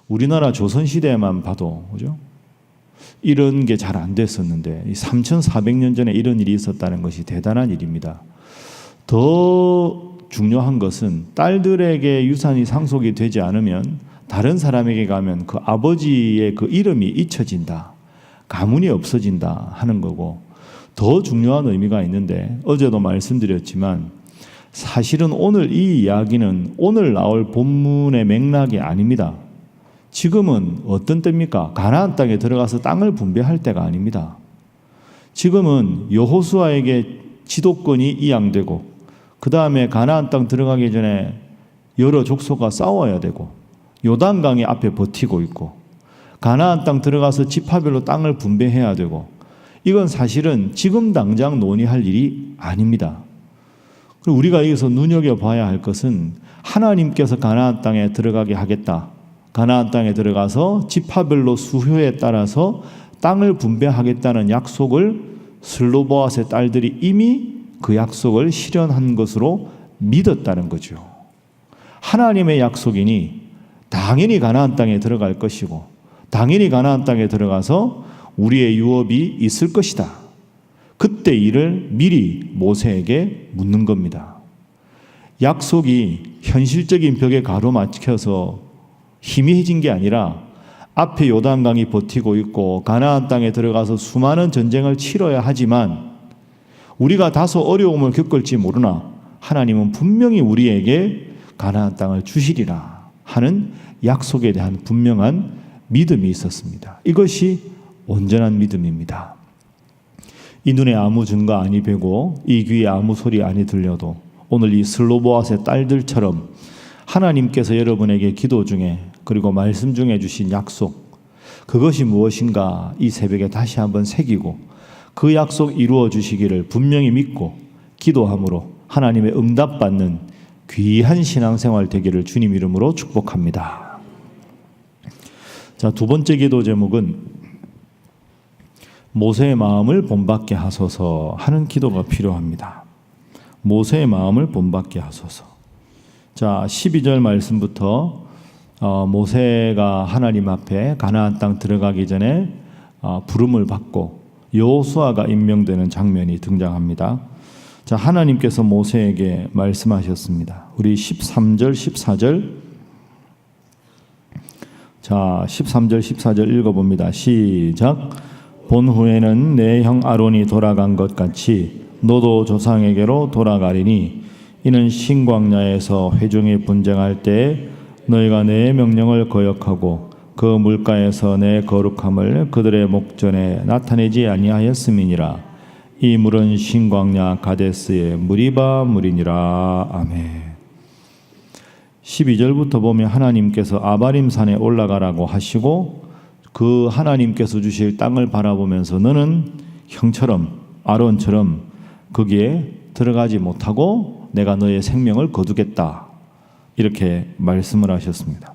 우리나라 조선시대만 봐도, 그죠? 이런 게 잘 안 됐었는데 3,400년 전에 이런 일이 있었다는 것이 대단한 일입니다. 더 중요한 것은 딸들에게 유산이 상속이 되지 않으면 다른 사람에게 가면 그 아버지의 그 이름이 잊혀진다, 가문이 없어진다 하는 거고, 더 중요한 의미가 있는데 어제도 말씀드렸지만 사실은 오늘 이 이야기는 오늘 나올 본문의 맥락이 아닙니다. 지금은 어떤 때입니까? 가나안 땅에 들어가서 땅을 분배할 때가 아닙니다. 지금은 여호수아에게 지도권이 이양되고 그 다음에 가나안 땅 들어가기 전에 여러 족속과 싸워야 되고 요단강이 앞에 버티고 있고 가나안 땅 들어가서 지파별로 땅을 분배해야 되고, 이건 사실은 지금 당장 논의할 일이 아닙니다. 그리고 우리가 여기서 눈여겨봐야 할 것은 하나님께서 가나안 땅에 들어가게 하겠다, 가나안 땅에 들어가서 지파별로 수효에 따라서 땅을 분배하겠다는 약속을 슬로보앗의 딸들이 이미 그 약속을 실현한 것으로 믿었다는 거죠. 하나님의 약속이니 당연히 가나안 땅에 들어갈 것이고 당연히 가나안 땅에 들어가서 우리의 유업이 있을 것이다. 그때 일을 미리 모세에게 묻는 겁니다. 약속이 현실적인 벽에 가로막혀서 희미해진 게 아니라 앞에 요단강이 버티고 있고 가나안 땅에 들어가서 수많은 전쟁을 치러야 하지만 우리가 다소 어려움을 겪을지 모르나 하나님은 분명히 우리에게 가나안 땅을 주시리라 하는 약속에 대한 분명한 믿음이 있었습니다. 이것이 온전한 믿음입니다. 이 눈에 아무 증거 아니 뵈고 이 귀에 아무 소리 아니 들려도 오늘 이 슬로보앗의 딸들처럼 하나님께서 여러분에게 기도 중에 그리고 말씀 중에 주신 약속, 그것이 무엇인가 이 새벽에 다시 한번 새기고 그 약속 이루어 주시기를 분명히 믿고 기도함으로 하나님의 응답받는 귀한 신앙생활 되기를 주님 이름으로 축복합니다. 자, 두 번째 기도 제목은 모세의 마음을 본받게 하소서 하는 기도가 필요합니다. 모세의 마음을 본받게 하소서. 자, 12절 말씀부터 모세가 하나님 앞에 가나안 땅 들어가기 전에 부름을 받고 여호수아가 임명되는 장면이 등장합니다. 자, 하나님께서 모세에게 말씀하셨습니다. 우리 13절, 14절, 자, 13절, 14절 읽어봅니다. 시작. 본 후에는 내 형 아론이 돌아간 것 같이 너도 조상에게로 돌아가리니 이는 신광야에서 회중이 분쟁할 때에 너희가 내 명령을 거역하고 그 물가에서 내 거룩함을 그들의 목전에 나타내지 아니하였음이니라. 이 물은 신광야 가데스의 무리바 물이니라. 아멘. 12절부터 보면 하나님께서 아바림 산에 올라가라고 하시고 그 하나님께서 주실 땅을 바라보면서 너는 형처럼 아론처럼 거기에 들어가지 못하고 내가 너의 생명을 거두겠다, 이렇게 말씀을 하셨습니다.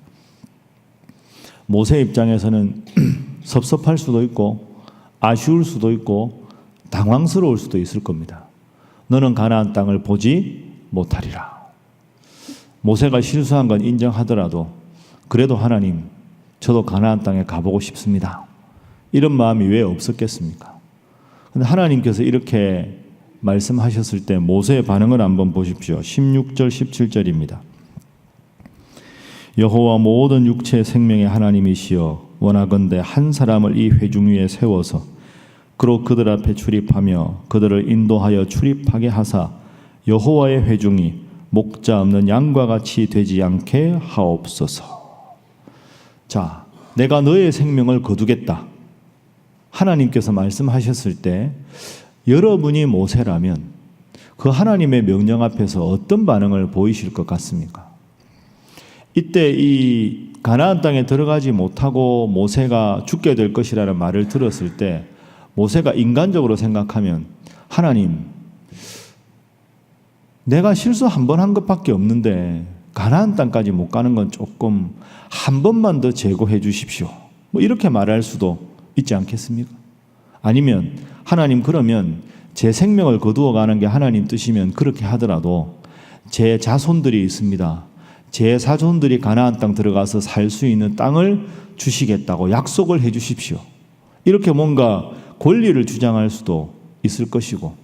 모세 입장에서는 섭섭할 수도 있고 아쉬울 수도 있고 당황스러울 수도 있을 겁니다. 너는 가나안 땅을 보지 못하리라. 모세가 실수한 건 인정하더라도 그래도 하나님, 저도 가나안 땅에 가보고 싶습니다, 이런 마음이 왜 없었겠습니까? 근데 하나님께서 이렇게 말씀하셨을 때 모세의 반응을 한번 보십시오. 16절 17절입니다. 여호와 모든 육체의 생명의 하나님이시여 원하건대 한 사람을 이 회중 위에 세워서 그로 그들 앞에 출입하며 그들을 인도하여 출입하게 하사 여호와의 회중이 목자 없는 양과 같이 되지 않게 하옵소서. 자, 내가 너의 생명을 거두겠다, 하나님께서 말씀하셨을 때 여러분이 모세라면 그 하나님의 명령 앞에서 어떤 반응을 보이실 것 같습니까? 이때 이 가나안 땅에 들어가지 못하고 모세가 죽게 될 것이라는 말을 들었을 때 모세가 인간적으로 생각하면 하나님, 내가 실수 한 번 한 것밖에 없는데 가나안 땅까지 못 가는 건 조금 한 번만 더 제고해 주십시오, 뭐 이렇게 말할 수도 있지 않겠습니까? 아니면 하나님, 그러면 제 생명을 거두어 가는 게 하나님 뜻이면 그렇게 하더라도 제 자손들이 있습니다. 제 자손들이 가나안 땅 들어가서 살 수 있는 땅을 주시겠다고 약속을 해 주십시오. 이렇게 뭔가 권리를 주장할 수도 있을 것이고,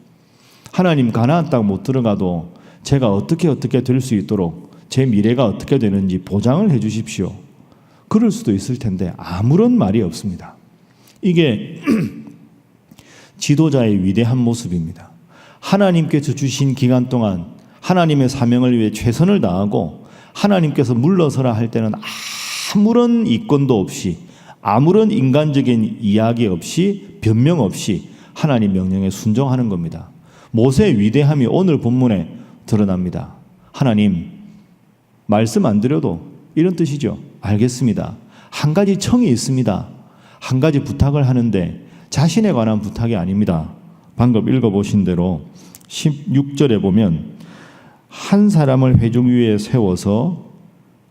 하나님 가나안 땅 못 들어가도 제가 어떻게 될 수 있도록 제 미래가 어떻게 되는지 보장을 해 주십시오. 그럴 수도 있을 텐데 아무런 말이 없습니다. 이게 지도자의 위대한 모습입니다. 하나님께서 주신 기간 동안 하나님의 사명을 위해 최선을 다하고 하나님께서 물러서라 할 때는 아무런 이권도 없이, 아무런 인간적인 이야기 없이, 변명 없이 하나님 명령에 순종하는 겁니다. 모세의 위대함이 오늘 본문에 드러납니다. 하나님, 말씀 안 드려도 이런 뜻이죠. 알겠습니다. 한 가지 청이 있습니다. 한 가지 부탁을 하는데 자신에 관한 부탁이 아닙니다. 방금 읽어보신 대로 16절에 보면 한 사람을 회중 위에 세워서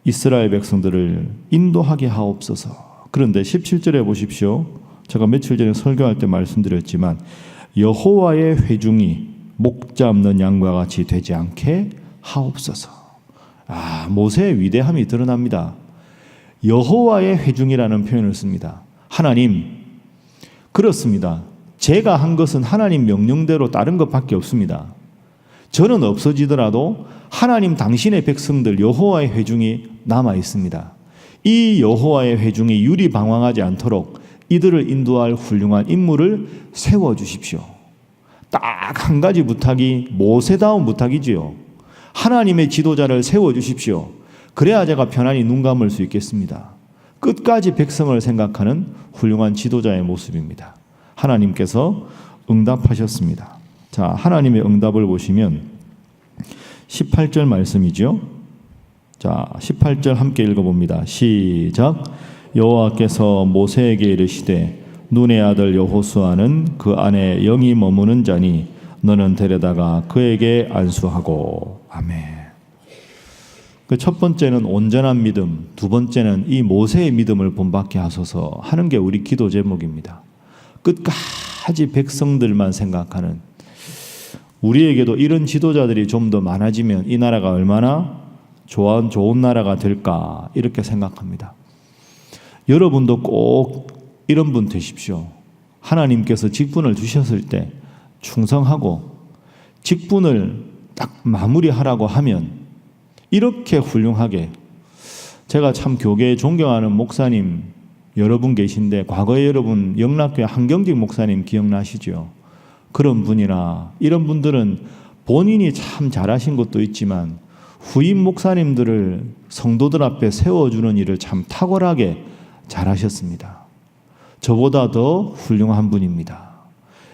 이스라엘 백성들을 인도하게 하옵소서. 그런데 17절에 보십시오. 제가 며칠 전에 설교할 때 말씀드렸지만 여호와의 회중이 목자 없는 양과 같이 되지 않게 하옵소서. 모세의 위대함이 드러납니다. 여호와의 회중이라는 표현을 씁니다. 하나님, 그렇습니다. 제가 한 것은 하나님 명령대로 다른 것밖에 없습니다. 저는 없어지더라도 하나님 당신의 백성들 여호와의 회중이 남아 있습니다. 이 여호와의 회중이 유리방황하지 않도록 이들을 인도할 훌륭한 인물을 세워주십시오. 딱 한 가지 부탁이 모세다운 부탁이지요. 하나님의 지도자를 세워주십시오. 그래야 제가 편안히 눈 감을 수 있겠습니다. 끝까지 백성을 생각하는 훌륭한 지도자의 모습입니다. 하나님께서 응답하셨습니다. 자, 하나님의 응답을 보시면 18절 말씀이죠. 자, 18절 함께 읽어봅니다. 시작. 여호와께서 모세에게 이르시되 눈의 아들 여호수아는 그 안에 영이 머무는 자니 너는 데려다가 그에게 안수하고. 아멘. 그 첫 번째는 온전한 믿음, 두 번째는 이 모세의 믿음을 본받게 하소서 하는 게 우리 기도 제목입니다. 끝까지 백성들만 생각하는, 우리에게도 이런 지도자들이 좀 더 많아지면 이 나라가 얼마나 좋은 나라가 될까 이렇게 생각합니다. 여러분도 꼭 이런 분 되십시오. 하나님께서 직분을 주셨을 때 충성하고 직분을 딱 마무리하라고 하면 이렇게 훌륭하게, 제가 참 교계에 존경하는 목사님 여러분 계신데 과거에 여러분 영락교회 한경직 목사님 기억나시죠? 그런 분이나 이런 분들은 본인이 참 잘하신 것도 있지만 후임 목사님들을 성도들 앞에 세워주는 일을 참 탁월하게 잘하셨습니다. 저보다 더 훌륭한 분입니다.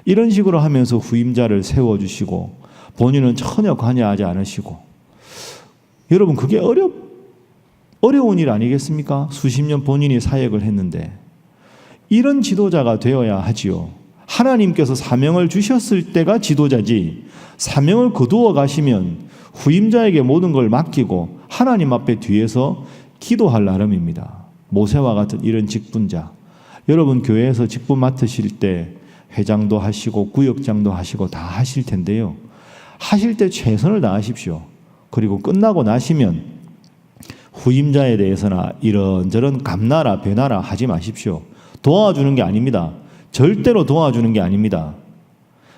이런 식으로 하면서 후임자를 세워주시고 본인은 전혀 관여하지 않으시고, 여러분 그게 어려운 일 아니겠습니까? 수십 년 본인이 사역을 했는데 이런 지도자가 되어야 하지요. 하나님께서 사명을 주셨을 때가 지도자지, 사명을 거두어 가시면 후임자에게 모든 걸 맡기고 하나님 앞에 뒤에서 기도할 나름입니다. 모세와 같은 이런 직분자, 여러분 교회에서 직분 맡으실 때 회장도 하시고 구역장도 하시고 다 하실 텐데요. 하실 때 최선을 다하십시오. 그리고 끝나고 나시면 후임자에 대해서나 이런저런 감나라 배나라 하지 마십시오. 도와주는 게 아닙니다. 절대로 도와주는 게 아닙니다.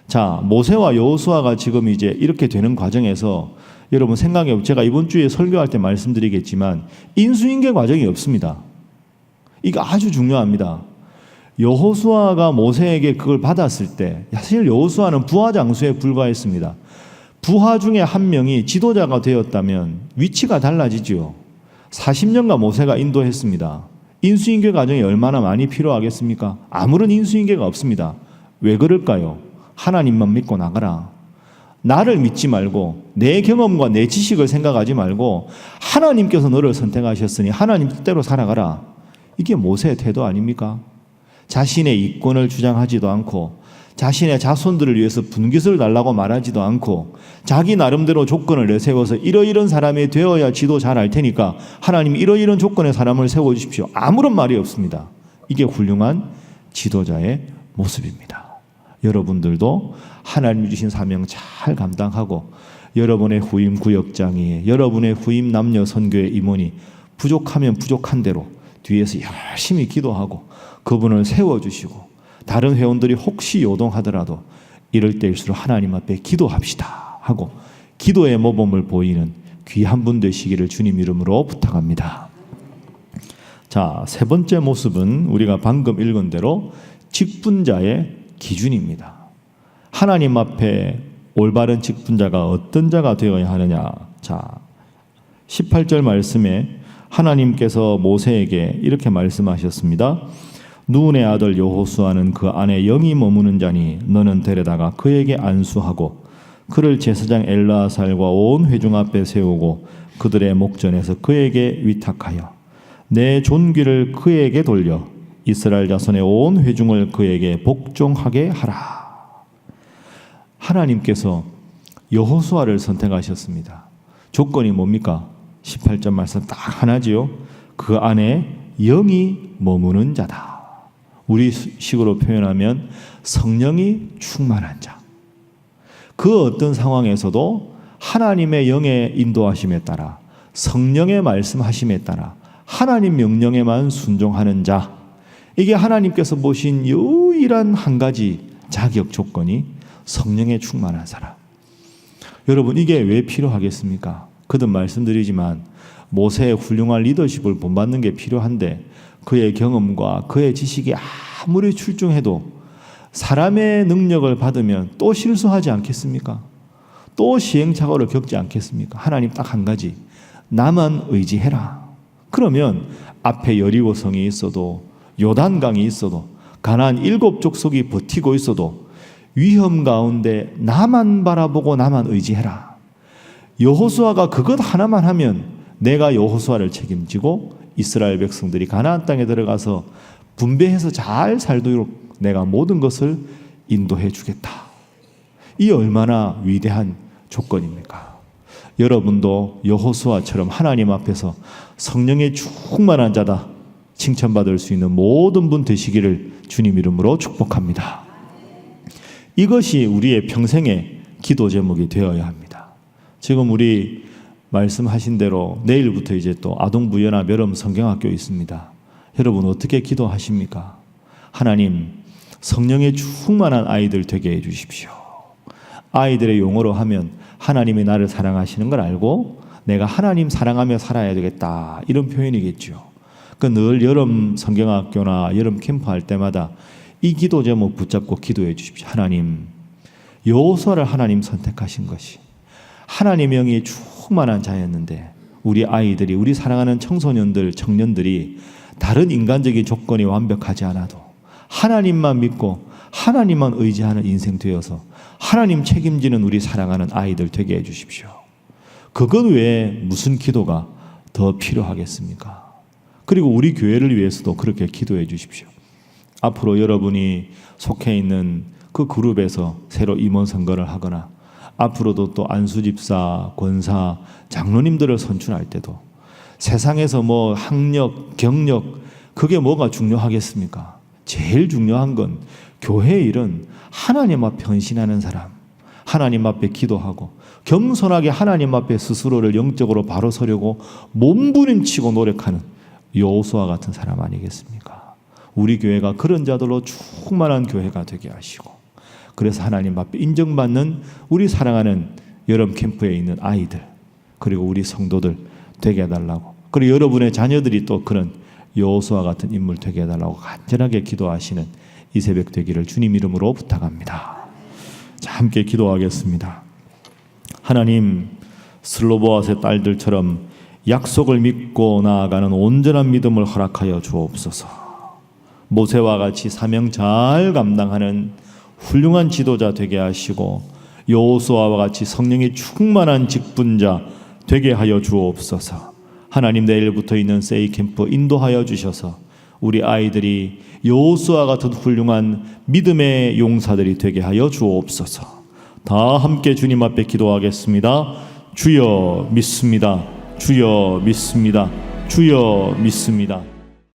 자, 모세와 여호수아가 지금 이제 이렇게 되는 과정에서 여러분 생각해, 제가 이번 주에 설교할 때 말씀드리겠지만 인수인계 과정이 없습니다. 이거 아주 중요합니다. 여호수아가 모세에게 그걸 받았을 때 사실 여호수아는 부하 장수에 불과했습니다. 부하 중에 한 명이 지도자가 되었다면 위치가 달라지죠. 40년간 모세가 인도했습니다. 인수인계 과정이 얼마나 많이 필요하겠습니까? 아무런 인수인계가 없습니다. 왜 그럴까요? 하나님만 믿고 나가라. 나를 믿지 말고 내 경험과 내 지식을 생각하지 말고 하나님께서 너를 선택하셨으니 하나님 뜻대로 살아가라. 이게 모세의 태도 아닙니까? 자신의 이권을 주장하지도 않고 자신의 자손들을 위해서 분깃을 달라고 말하지도 않고 자기 나름대로 조건을 내세워서 이러이런 사람이 되어야 지도 잘 할 테니까 하나님 이러이런 조건의 사람을 세워주십시오. 아무런 말이 없습니다. 이게 훌륭한 지도자의 모습입니다. 여러분들도 하나님이 주신 사명 잘 감당하고 여러분의 후임 구역장이, 여러분의 후임 남녀 선교의 임원이 부족하면 부족한 대로 뒤에서 열심히 기도하고 그분을 세워주시고, 다른 회원들이 혹시 요동하더라도 이럴 때일수록 하나님 앞에 기도합시다 하고 기도의 모범을 보이는 귀한 분 되시기를 주님 이름으로 부탁합니다. 자, 세 번째 모습은 우리가 방금 읽은 대로 직분자의 기준입니다. 하나님 앞에 올바른 직분자가 어떤 자가 되어야 하느냐. 자, 18절 말씀에 하나님께서 모세에게 이렇게 말씀하셨습니다. 눈의 아들 여호수아는 그 안에 영이 머무는 자니 너는 데려다가 그에게 안수하고 그를 제사장 엘르아살과 온 회중 앞에 세우고 그들의 목전에서 그에게 위탁하여 내 존귀를 그에게 돌려 이스라엘 자손의 온 회중을 그에게 복종하게 하라. 하나님께서 여호수아를 선택하셨습니다. 조건이 뭡니까? 18절 말씀 딱 하나지요. 그 안에 영이 머무는 자다. 우리 식으로 표현하면 성령이 충만한 자. 그 어떤 상황에서도 하나님의 영의 인도하심에 따라, 성령의 말씀하심에 따라 하나님 명령에만 순종하는 자, 이게 하나님께서 보신 유일한 한 가지 자격 조건이 성령에 충만한 사람. 여러분, 이게 왜 필요하겠습니까? 거듭 말씀드리지만 모세의 훌륭한 리더십을 본받는 게 필요한데 그의 경험과 그의 지식이 아무리 출중해도 사람의 능력을 받으면 또 실수하지 않겠습니까? 또 시행착오를 겪지 않겠습니까? 하나님 딱 한 가지, 나만 의지해라. 그러면 앞에 여리고성이 있어도 요단강이 있어도 가나안 7족속이 버티고 있어도 위험 가운데 나만 바라보고 나만 의지해라. 여호수아가 그것 하나만 하면 내가 여호수아를 책임지고 이스라엘 백성들이 가나안 땅에 들어가서 분배해서 잘 살도록 내가 모든 것을 인도해 주겠다. 이 얼마나 위대한 조건입니까? 여러분도 여호수아처럼 하나님 앞에서 성령의 충만한 자다 칭찬받을 수 있는 모든 분 되시기를 주님 이름으로 축복합니다. 이것이 우리의 평생의 기도 제목이 되어야 합니다. 지금 우리 말씀하신 대로 내일부터 이제 또 아동부연합 여름 성경학교 있습니다. 여러분 어떻게 기도하십니까? 하나님, 성령의 충만한 아이들 되게 해 주십시오. 아이들의 용어로 하면 하나님이 나를 사랑하시는 걸 알고 내가 하나님 사랑하며 살아야 되겠다, 이런 표현이겠죠. 늘 여름 성경학교나 여름 캠프 할 때마다 이 기도 제목 붙잡고 기도해 주십시오. 하나님, 여호수아를 하나님 선택하신 것이 하나님의 영이 충만한 자였는데 우리 아이들이, 우리 사랑하는 청소년들, 청년들이 다른 인간적인 조건이 완벽하지 않아도 하나님만 믿고 하나님만 의지하는 인생 되어서 하나님 책임지는 우리 사랑하는 아이들 되게 해주십시오. 그것 외에 무슨 기도가 더 필요하겠습니까? 그리고 우리 교회를 위해서도 그렇게 기도해 주십시오. 앞으로 여러분이 속해 있는 그 그룹에서 새로 임원 선거를 하거나 앞으로도 또 안수집사, 권사, 장로님들을 선출할 때도 세상에서 뭐 학력, 경력, 그게 뭐가 중요하겠습니까? 제일 중요한 건 교회의 일은 하나님 앞에 헌신하는 사람, 하나님 앞에 기도하고 겸손하게 하나님 앞에 스스로를 영적으로 바로 서려고 몸부림치고 노력하는 여호수아 같은 사람 아니겠습니까? 우리 교회가 그런 자들로 충만한 교회가 되게 하시고, 그래서 하나님 앞에 인정받는 우리 사랑하는 여름 캠프에 있는 아이들, 그리고 우리 성도들 되게 해달라고, 그리고 여러분의 자녀들이 또 그런 여호수아 같은 인물 되게 해달라고 간절하게 기도하시는 이 새벽 되기를 주님 이름으로 부탁합니다. 자, 함께 기도하겠습니다. 하나님, 슬로보아스의 딸들처럼 약속을 믿고 나아가는 온전한 믿음을 허락하여 주옵소서. 모세와 같이 사명 잘 감당하는 훌륭한 지도자 되게 하시고 여호수아와 같이 성령이 충만한 직분자 되게 하여 주옵소서. 하나님, 내일부터 있는 세이 캠프 인도하여 주셔서 우리 아이들이 여호수아 같은 훌륭한 믿음의 용사들이 되게 하여 주옵소서. 다 함께 주님 앞에 기도하겠습니다. 주여 믿습니다. 주여 믿습니다. 주여 믿습니다.